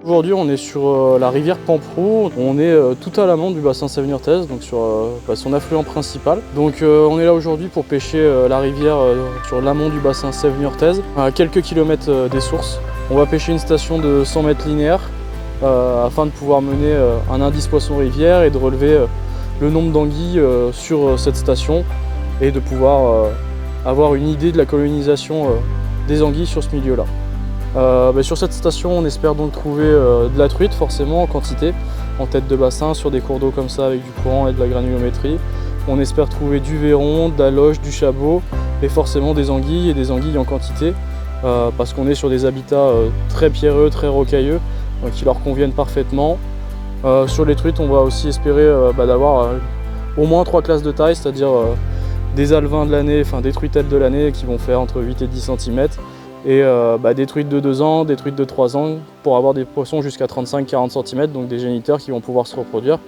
Aujourd'hui, on est sur la rivière Pamprou. On est tout à l'amont du bassin Sèvres-Niortaise, donc sur son affluent principal. Donc on est là aujourd'hui pour pêcher la rivière sur l'amont du bassin Sèvres-Niortaise, à quelques kilomètres des sources. On va pêcher une station de 100 mètres linéaires afin de pouvoir mener un indice poisson-rivière et de relever le nombre d'anguilles sur cette station et de pouvoir avoir une idée de la colonisation des anguilles sur ce milieu-là. Sur cette station, on espère donc trouver de la truite, forcément en quantité, en tête de bassin, sur des cours d'eau comme ça avec du courant et de la granulométrie. On espère trouver du verron, de la loche, du chabot et forcément des anguilles et des anguilles en quantité parce qu'on est sur des habitats très pierreux, très rocailleux qui leur conviennent parfaitement. Sur les truites, on va aussi espérer d'avoir au moins 3 classes de taille, c'est-à-dire des alevins de l'année, enfin des truitelles de l'année qui vont faire entre 8 et 10 cm. Et des truites de 2 ans, des truites de 3 ans, pour avoir des poissons jusqu'à 35-40 cm, donc des géniteurs qui vont pouvoir se reproduire.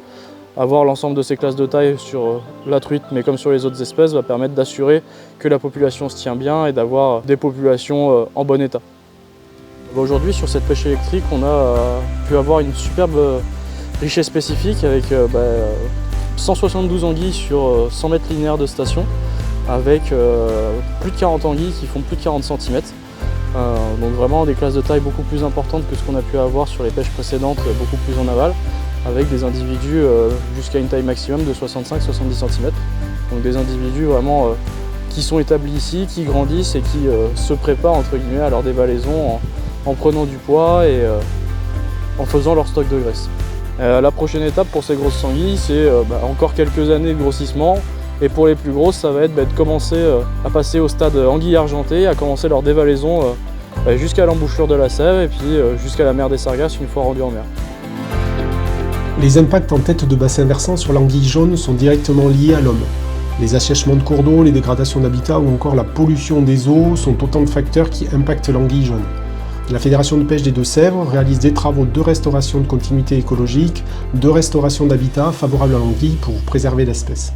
Avoir l'ensemble de ces classes de taille sur la truite, mais comme sur les autres espèces, va permettre d'assurer que la population se tient bien et d'avoir des populations en bon état. Aujourd'hui, sur cette pêche électrique, on a pu avoir une superbe richesse spécifique avec 172 anguilles sur 100 mètres linéaires de station, avec plus de 40 anguilles qui font plus de 40 cm. Donc vraiment des classes de taille beaucoup plus importantes que ce qu'on a pu avoir sur les pêches précédentes, beaucoup plus en aval, avec des individus jusqu'à une taille maximum de 65-70 cm. Donc des individus vraiment qui sont établis ici, qui grandissent et qui se préparent entre guillemets à leur dévalaison en prenant du poids et en faisant leur stock de graisse. La prochaine étape pour ces grosses anguilles, c'est encore quelques années de grossissement. Et pour les plus grosses, ça va être de commencer à passer au stade anguille argentée, à commencer leur dévalaison jusqu'à l'embouchure de la Sève et puis jusqu'à la mer des Sargasses une fois rendue en mer. Les impacts en tête de bassin versant sur l'anguille jaune sont directement liés à l'homme. Les assèchements de cours d'eau, les dégradations d'habitat ou encore la pollution des eaux sont autant de facteurs qui impactent l'anguille jaune. La Fédération de pêche des Deux-Sèvres réalise des travaux de restauration de continuité écologique, de restauration d'habitat favorables à l'anguille pour préserver l'espèce.